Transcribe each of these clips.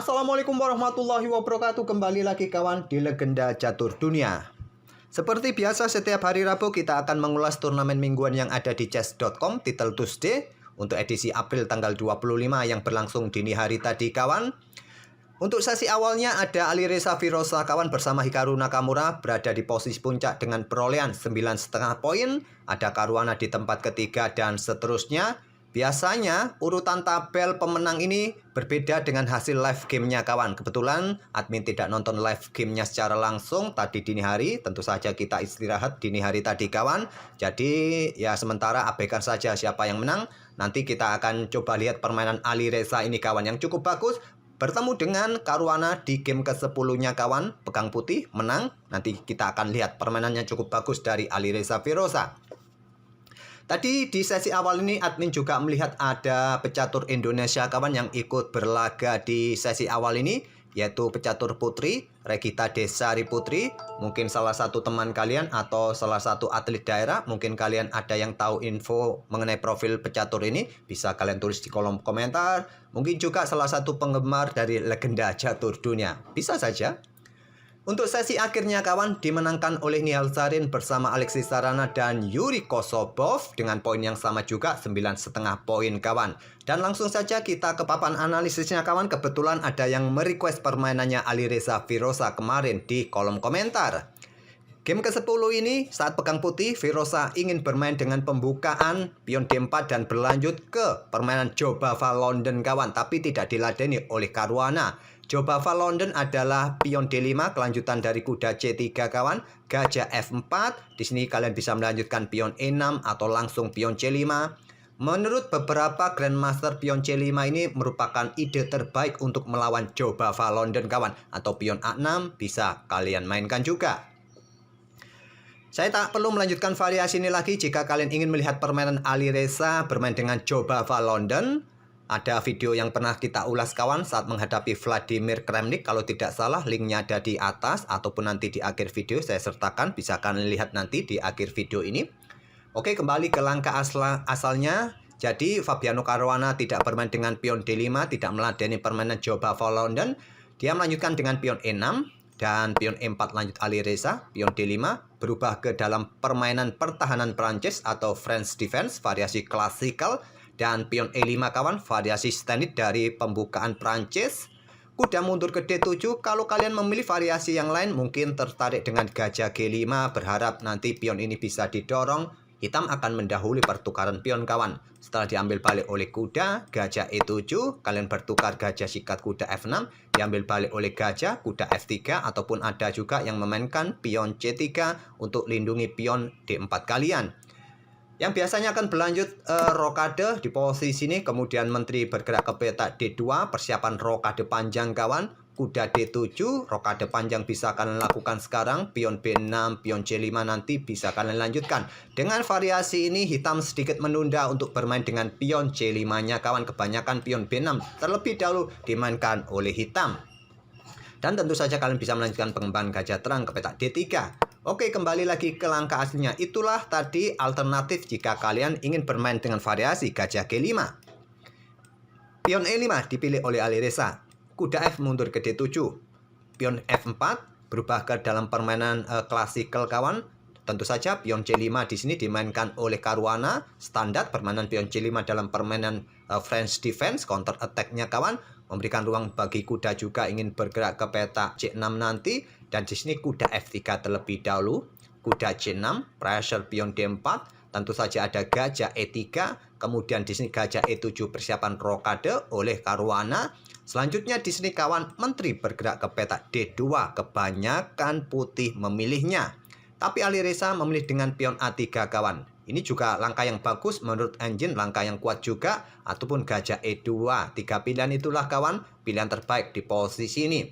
Assalamualaikum warahmatullahi wabarakatuh. Kembali lagi kawan di Legenda Catur Dunia. Seperti biasa setiap hari Rabu kita akan mengulas turnamen mingguan yang ada di chess.com Title Tuesday untuk edisi April tanggal 25 yang berlangsung dini hari tadi kawan. Untuk sesi awalnya ada Alireza Firoza kawan bersama Hikaru Nakamura berada di posisi puncak dengan perolehan 9,5 poin. Ada Caruana di tempat ketiga dan seterusnya. Biasanya urutan tabel pemenang ini berbeda dengan hasil live gamenya kawan. Kebetulan admin tidak nonton live gamenya secara langsung tadi dini hari. Tentu saja kita istirahat dini hari tadi kawan. Jadi ya sementara abaikan saja siapa yang menang. Nanti kita akan coba lihat permainan Alireza ini kawan yang cukup bagus. Bertemu dengan Caruana di game ke-10-nya kawan. Pegang putih menang. Nanti kita akan lihat permainannya cukup bagus dari Alireza Firoza. Tadi di sesi awal ini admin juga melihat ada pecatur Indonesia kawan yang ikut berlaga di sesi awal ini, yaitu pecatur putri Regita Desari Putri. Mungkin salah satu teman kalian atau salah satu atlet daerah, mungkin kalian ada yang tahu info mengenai profil pecatur ini, bisa kalian tulis di kolom komentar. Mungkin juga salah satu penggemar dari Legenda Catur Dunia, bisa saja. Untuk sesi akhirnya kawan dimenangkan oleh Nihal Sarin bersama Alexis Sarana dan Yuri Kosobov dengan poin yang sama juga 9,5 poin kawan. Dan langsung saja kita ke papan analisisnya kawan. Kebetulan ada yang merequest permainannya Alireza Firoza kemarin di kolom komentar. Game ke-10 ini saat pegang putih Firoza ingin bermain dengan pembukaan pion D4 dan berlanjut ke permainan Jobava London kawan, tapi tidak diladeni oleh Caruana. Jobava London adalah pion D5 kelanjutan dari kuda C3 kawan, gajah F4. Di sini kalian bisa melanjutkan pion E6 atau langsung pion C5. Menurut beberapa Grandmaster, pion C5 ini merupakan ide terbaik untuk melawan Jobava London kawan, atau pion A6 bisa kalian mainkan juga. Saya tak perlu melanjutkan variasi ini lagi jika kalian ingin melihat permainan Alireza bermain dengan Jobava London. Ada video yang pernah kita ulas kawan saat menghadapi Vladimir Kremnik. Kalau tidak salah linknya ada di atas ataupun nanti di akhir video saya sertakan. Bisa kalian lihat nanti di akhir video ini. Oke, kembali ke langkah asalnya. Jadi Fabiano Caruana tidak bermain dengan pion D5, tidak meladeni permainan Jobava London. Dia melanjutkan dengan pion E6 dan pion E4 lanjut Alireza. Pion D5 berubah ke dalam permainan pertahanan Prancis atau French Defense variasi klasikal. Dan pion E5 kawan variasi standar dari pembukaan Prancis. Kuda mundur ke D7. Kalau kalian memilih variasi yang lain mungkin tertarik dengan gajah G5. Berharap nanti pion ini bisa didorong. Hitam akan mendahului pertukaran pion kawan. Setelah diambil balik oleh kuda gajah E7. Kalian bertukar gajah sikat kuda F6. Diambil balik oleh gajah kuda F3. Ataupun ada juga yang memainkan pion C3 untuk lindungi pion D4 kalian. Yang biasanya akan berlanjut rokade di posisi ini. Kemudian menteri bergerak ke petak D2. Persiapan rokade panjang kawan. Kuda D7. Rokade panjang bisa kalian lakukan sekarang. Pion B6, pion C5 nanti bisa kalian lanjutkan. Dengan variasi ini hitam sedikit menunda untuk bermain dengan pion C5 nya kawan. Kebanyakan pion B6 terlebih dahulu dimainkan oleh hitam. Dan tentu saja kalian bisa melanjutkan pengembangan gajah terang ke petak D3. Oke, kembali lagi ke langkah aslinya. Itulah tadi alternatif jika kalian ingin bermain dengan variasi gajah G5. Pion E5 dipilih oleh Alireza. Kuda F mundur ke D7. Pion F4 berubah ke dalam permainan klasikal kawan. Tentu saja pion C5 di sini dimainkan oleh Caruana. Standar permainan pion C5 dalam permainan French Defense, counter attack-nya kawan. Memberikan ruang bagi kuda juga ingin bergerak ke petak C6 nanti. Dan di sini kuda F3 terlebih dahulu. Kuda C6, pressure pion D4. Tentu saja ada gajah E3. Kemudian di sini gajah E7 persiapan rokade oleh Caruana. Selanjutnya di sini kawan menteri bergerak ke petak D2. Kebanyakan putih memilihnya. Tapi Alireza memilih dengan pion A3 kawan. Ini juga langkah yang bagus menurut engine, langkah yang kuat juga. Ataupun gajah E2. 3 pilihan itulah kawan, pilihan terbaik di posisi ini.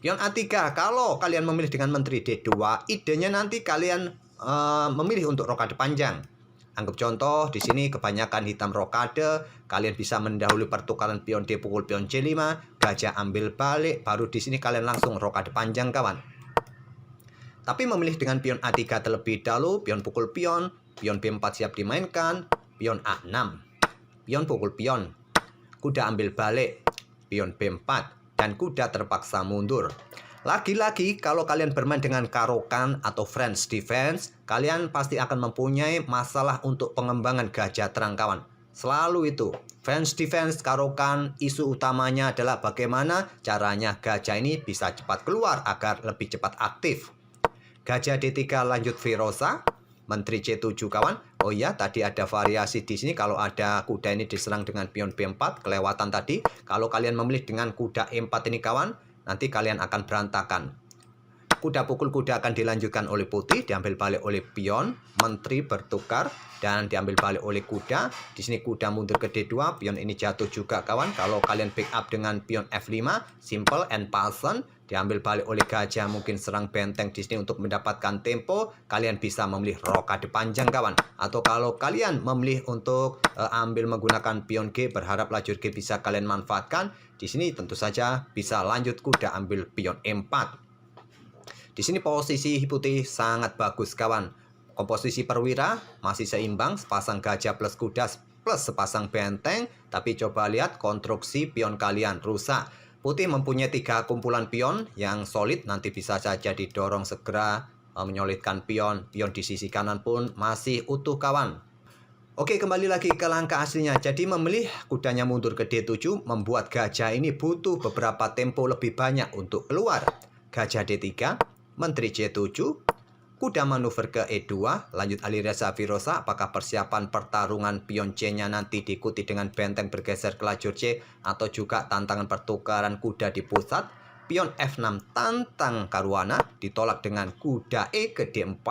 Pion A3, kalau kalian memilih dengan menteri D2, idenya nanti kalian memilih untuk rokade panjang. Anggap contoh, di sini kebanyakan hitam rokade, kalian bisa mendahului pertukaran pion D pukul pion C5, gajah ambil balik, baru di sini kalian langsung rokade panjang kawan. Tapi memilih dengan pion A3 terlebih dahulu, pion pukul pion B4 siap dimainkan, pion A6, pion pukul pion, kuda ambil balik, pion B4, dan kuda terpaksa mundur. Lagi-lagi kalau kalian bermain dengan Caro-Kann atau French Defense, kalian pasti akan mempunyai masalah untuk pengembangan gajah terang kawan. Selalu itu, French Defense, Caro-Kann, isu utamanya adalah bagaimana caranya gajah ini bisa cepat keluar agar lebih cepat aktif. Gajah D3 lanjut Virosa, Menteri C7 kawan. Oh iya, tadi ada variasi di sini. Kalau ada kuda ini diserang dengan pion B4, kelewatan tadi. Kalau kalian memilih dengan kuda E4 ini kawan, nanti kalian akan berantakan. Kuda pukul kuda akan dilanjutkan oleh putih, diambil balik oleh pion, menteri bertukar, dan diambil balik oleh kuda. Di sini kuda mundur ke D2, pion ini jatuh juga kawan. Kalau kalian pick up dengan pion F5, simple and passen, diambil balik oleh gajah, mungkin serang benteng di sini untuk mendapatkan tempo. Kalian bisa memilih rokade panjang kawan. Atau kalau kalian memilih untuk ambil menggunakan pion G, berharap lajur G bisa kalian manfaatkan. Di sini tentu saja bisa lanjut kuda ambil pion E4. Di sini posisi putih sangat bagus kawan. Komposisi perwira masih seimbang, sepasang gajah plus kuda plus sepasang benteng. Tapi coba lihat konstruksi pion kalian rusak. Putih mempunyai 3 kumpulan pion yang solid, nanti bisa saja didorong segera menyolidkan pion. Pion di sisi kanan pun masih utuh kawan. Oke, kembali lagi ke langkah aslinya. Jadi memilih kudanya mundur ke D7 membuat gajah ini butuh beberapa tempo lebih banyak untuk keluar. Gajah D3, Menteri C7, kuda manuver ke E2, lanjut alireza Virosa. Apakah persiapan pertarungan pion C-nya nanti diikuti dengan benteng bergeser ke lajur C, atau juga tantangan pertukaran kuda di pusat? Pion F6 tantang Caruana, ditolak dengan kuda E ke D4,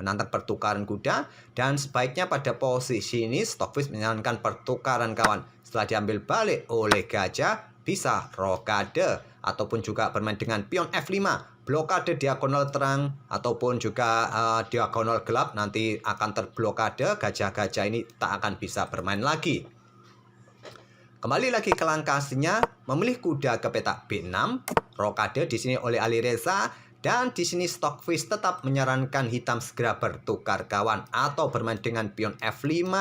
menantang pertukaran kuda. Dan sebaiknya pada posisi ini Stockfish menyarankan pertukaran kawan. Setelah diambil balik oleh gajah, bisa rokade ataupun juga bermain dengan pion F5, blokade diagonal terang ataupun juga diagonal gelap, nanti akan terblokade. Gajah-gajah ini tak akan bisa bermain lagi. Kembali lagi ke langkah aslinya, memilih kuda ke petak B6, rokade di sini oleh alireza. Dan di sini Stockfish tetap menyarankan hitam segera bertukar kawan, atau bermain dengan pion F5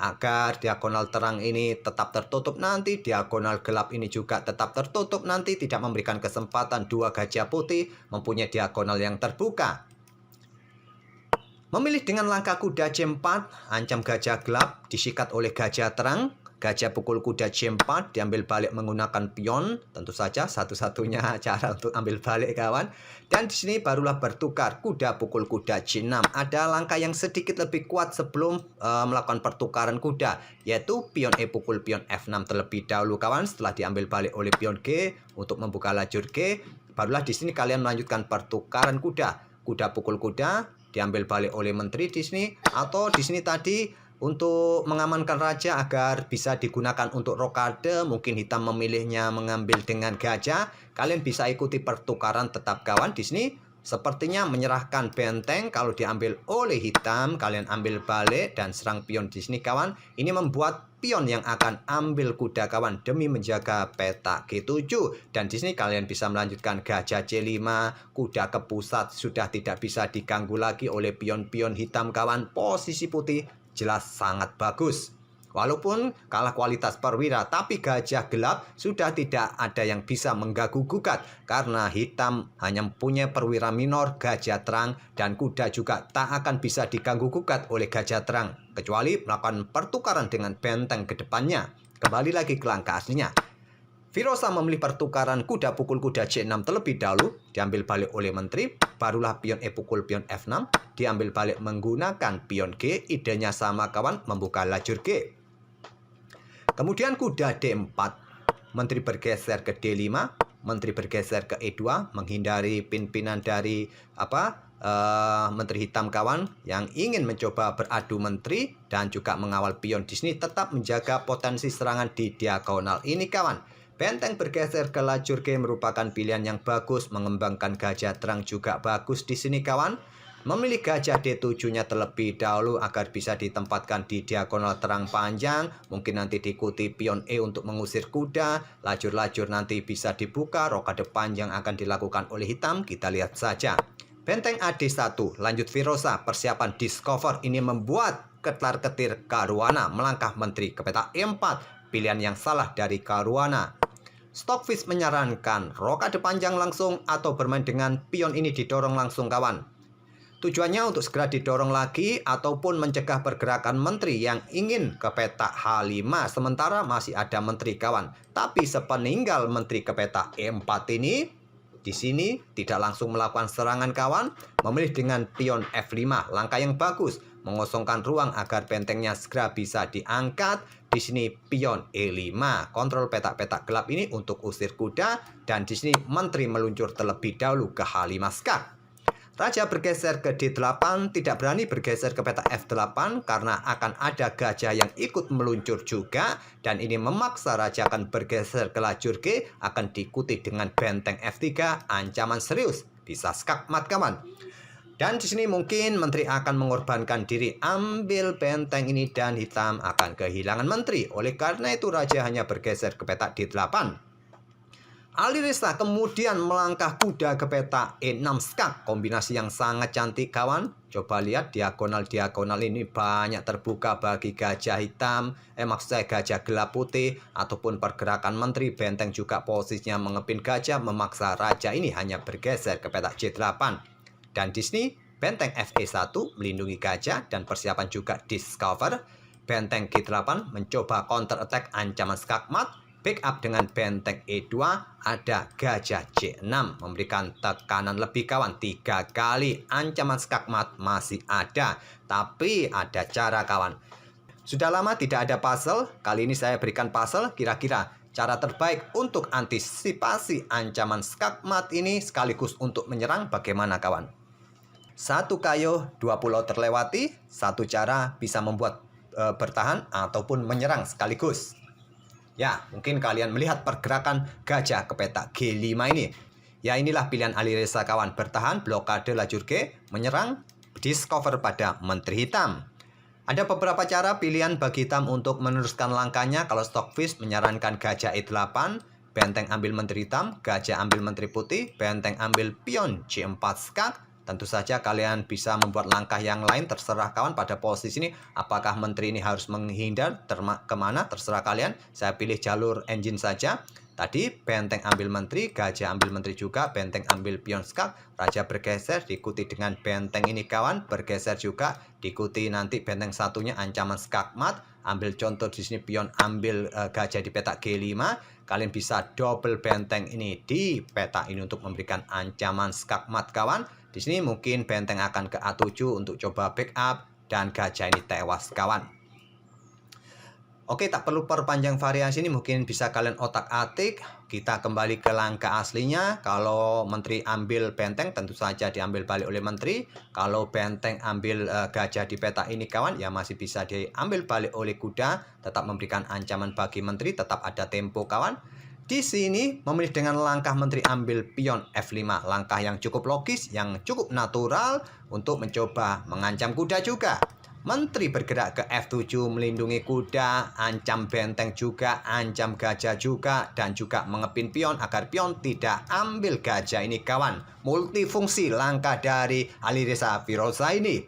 agar diagonal terang ini tetap tertutup nanti, diagonal gelap ini juga tetap tertutup nanti, tidak memberikan kesempatan dua gajah putih mempunyai diagonal yang terbuka. Memilih dengan langkah kuda C4, ancam gajah gelap disikat oleh gajah terang. Gajah pukul kuda C4, diambil balik menggunakan pion. Tentu saja satu-satunya cara untuk ambil balik kawan. Dan di sini barulah bertukar kuda pukul kuda C6. Ada langkah yang sedikit lebih kuat sebelum melakukan pertukaran kuda, yaitu pion E pukul pion F6 terlebih dahulu kawan. Setelah diambil balik oleh pion G untuk membuka lajur G, barulah di sini kalian melanjutkan pertukaran kuda. Kuda pukul kuda diambil balik oleh menteri di sini, atau di sini tadi untuk mengamankan raja agar bisa digunakan untuk rokade, mungkin hitam memilihnya mengambil dengan gajah. Kalian bisa ikuti pertukaran tetap kawan. Di sini sepertinya menyerahkan benteng. Kalau diambil oleh hitam, kalian ambil balik dan serang pion di sini kawan. Ini membuat pion yang akan ambil kuda kawan demi menjaga petak G7. Dan di sini kalian bisa melanjutkan gajah C5, kuda ke pusat sudah tidak bisa diganggu lagi oleh pion-pion hitam kawan. Posisi putih jelas sangat bagus. Walaupun kalah kualitas perwira, tapi gajah gelap sudah tidak ada yang bisa mengganggu gugat, karena hitam hanya mempunyai perwira minor, gajah terang, dan kuda juga tak akan bisa diganggu gugat oleh gajah terang, kecuali melakukan pertukaran dengan benteng ke depannya. Kembali lagi ke langkah aslinya. Virosa memilih pertukaran kuda pukul kuda C6 terlebih dahulu, diambil balik oleh menteri, barulah pion E pukul pion F6, diambil balik menggunakan pion G, idenya sama kawan, membuka lajur G. Kemudian kuda D4, menteri bergeser ke D5, menteri bergeser ke E2, menghindari pimpinan dari menteri hitam kawan yang ingin mencoba beradu menteri, dan juga mengawal pion di sini tetap menjaga potensi serangan di diagonal ini kawan. Benteng bergeser ke lajur G merupakan pilihan yang bagus, mengembangkan gajah terang juga bagus di sini kawan. Memilih gajah D7-nya terlebih dahulu agar bisa ditempatkan di diagonal terang panjang, mungkin nanti diikuti pion E untuk mengusir kuda, lajur-lajur nanti bisa dibuka, rokade panjang akan dilakukan oleh hitam, kita lihat saja. Benteng AD1, lanjut Virosa, persiapan discover ini membuat ketlar-ketir Caruana melangkah menteri ke petak E4, pilihan yang salah dari Caruana. Stockfish menyarankan rokade panjang langsung atau bermain dengan pion ini didorong langsung kawan. Tujuannya untuk segera didorong lagi ataupun mencegah pergerakan menteri yang ingin ke petak H5 sementara masih ada menteri kawan. Tapi sepeninggal menteri ke petak E4 ini di sini tidak langsung melakukan serangan kawan, memilih dengan pion F5, langkah yang bagus, mengosongkan ruang agar bentengnya segera bisa diangkat. Di sini pion E5, kontrol petak-petak gelap ini untuk usir kuda, dan di sini menteri meluncur terlebih dahulu ke H5 skak. Raja bergeser ke D8, tidak berani bergeser ke petak F8 karena akan ada gajah yang ikut meluncur juga, dan ini memaksa raja akan bergeser ke lajur G, akan diikuti dengan benteng F3, ancaman serius, bisa skak mat kawan. Dan di sini mungkin menteri akan mengorbankan diri, ambil benteng ini dan hitam akan kehilangan menteri. Oleh karena itu raja hanya bergeser ke petak D8. Alireza kemudian melangkah kuda ke petak E6 skak, kombinasi yang sangat cantik kawan. Coba lihat diagonal-diagonal ini banyak terbuka bagi gajah hitam, maksud saya gajah gelap putih, ataupun pergerakan menteri. Benteng juga posisinya mengepin gajah, memaksa raja ini hanya bergeser ke petak J8. Dan di sini benteng FE1 melindungi gajah dan persiapan juga discover. Benteng G8 mencoba counter attack ancaman skakmat. Backup dengan benteng E2, ada gajah C6 memberikan tekanan lebih kawan 3 kali. Ancaman skakmat masih ada, tapi ada cara kawan. Sudah lama tidak ada puzzle, kali ini saya berikan puzzle. Kira-kira cara terbaik untuk antisipasi ancaman skakmat ini sekaligus untuk menyerang bagaimana kawan? 1 kayu, 2 pulau terlewati. 1 cara bisa membuat bertahan ataupun menyerang sekaligus. Ya, mungkin kalian melihat pergerakan gajah ke petak G5 ini. Ya, inilah pilihan Alireza kawan. Bertahan, blokade lajur G, menyerang, discover pada menteri hitam. Ada beberapa cara pilihan bagi hitam untuk meneruskan langkahnya. Kalau Stockfish menyarankan gajah E8, benteng ambil menteri hitam, gajah ambil menteri putih, benteng ambil pion C4 skak. Tentu saja kalian bisa membuat langkah yang lain, terserah kawan pada posisi ini. Apakah menteri ini harus menghindar kemana, terserah kalian. Saya pilih jalur engine saja. Tadi benteng ambil menteri, gajah ambil menteri juga, benteng ambil pion skak, raja bergeser, diikuti dengan benteng ini kawan, bergeser juga, diikuti nanti benteng satunya ancaman skakmat. Ambil contoh di sini pion ambil gajah di petak G5. Kalian bisa double benteng ini di petak ini untuk memberikan ancaman skakmat kawan. Di sini mungkin benteng akan ke A7 untuk coba backup dan gajah ini tewas kawan. Oke, tak perlu perpanjang variasi ini, mungkin bisa kalian otak-atik. Kita kembali ke langkah aslinya. Kalau menteri ambil benteng, tentu saja diambil balik oleh menteri. Kalau benteng ambil gajah di peta ini kawan, ya masih bisa diambil balik oleh kuda. Tetap memberikan ancaman bagi menteri, tetap ada tempo kawan. Di sini memilih dengan langkah menteri ambil pion F5. Langkah yang cukup logis, yang cukup natural untuk mencoba mengancam kuda juga. Menteri bergerak ke F7 melindungi kuda, ancam benteng juga, ancam gajah juga, dan juga mengepin pion agar pion tidak ambil gajah ini kawan. Multifungsi langkah dari Alireza Firoza ini.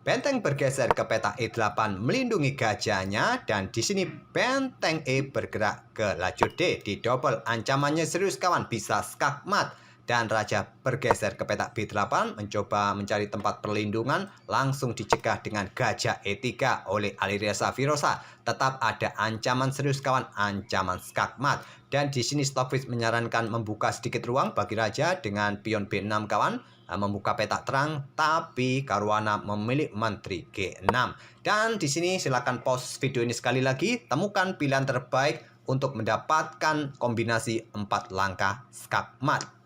Benteng bergeser ke peta E8 melindungi gajahnya, dan di sini benteng E bergerak ke lajur D. Di double ancamannya serius kawan, bisa skakmat. Dan raja bergeser ke petak B8 mencoba mencari tempat perlindungan, langsung dicegah dengan gajah E3 oleh Alireza Firoza. Tetap ada ancaman serius kawan, ancaman skakmat. Dan di sini Stockfish menyarankan membuka sedikit ruang bagi raja dengan pion B6 kawan, membuka petak terang, tapi Caruana memilih menteri G6. Dan di sini silakan pause video ini sekali lagi, temukan pilihan terbaik untuk mendapatkan kombinasi 4 langkah skakmat.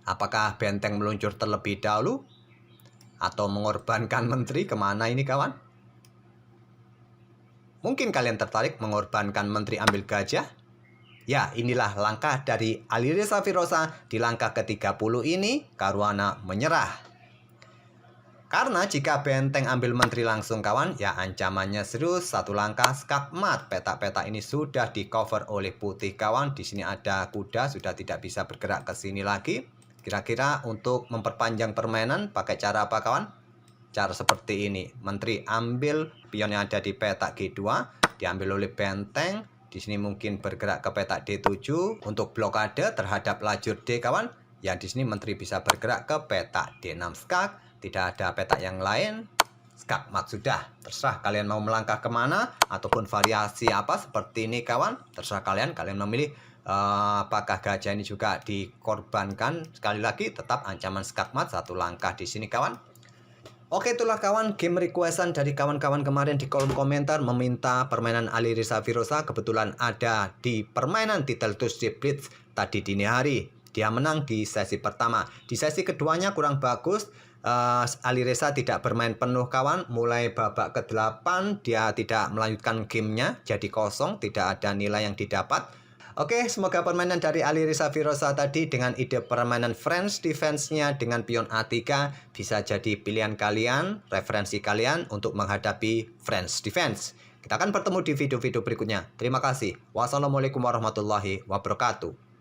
Apakah benteng meluncur terlebih dahulu? Atau mengorbankan menteri? Kemana ini kawan? Mungkin kalian tertarik mengorbankan menteri ambil gajah? Ya, inilah langkah dari Alireza Firoza di langkah ke-30 ini. Caruana menyerah. Karena jika benteng ambil menteri langsung kawan, ya ancamannya serius, 1 langkah skakmat. Petak-petak ini sudah di cover oleh putih kawan. Di sini ada kuda, sudah tidak bisa bergerak ke sini lagi. Kira-kira untuk memperpanjang permainan pakai cara apa kawan? cara seperti ini. Menteri ambil pion yang ada di petak G2, diambil oleh benteng. Di sini mungkin bergerak ke petak D7 untuk blokade terhadap lajur D kawan. Yang di sini menteri bisa bergerak ke petak D6 skak. Tidak ada petak yang lain. Skakmat sudah. Terserah kalian mau melangkah kemana ataupun variasi apa seperti ini kawan. Terserah kalian memilih apakah gajah ini juga dikorbankan. Sekali lagi tetap ancaman skakmat satu langkah di sini kawan. Oke, itulah kawan game requestan dari kawan-kawan kemarin di kolom komentar meminta permainan Alireza Firoza. Kebetulan ada di permainan Title Tuesday Blitz tadi dini hari. Dia menang di sesi pertama. Di sesi keduanya kurang bagus. Alireza tidak bermain penuh kawan. Mulai babak ke-8 dia tidak melanjutkan gamenya. Jadi kosong, tidak ada nilai yang didapat. Oke, semoga permainan dari Alireza Firoza tadi dengan ide permainan French defense-nya dengan pion A3 bisa jadi pilihan kalian, referensi kalian untuk menghadapi French defense. Kita akan bertemu di video-video berikutnya. Terima kasih. Wassalamualaikum warahmatullahi wabarakatuh.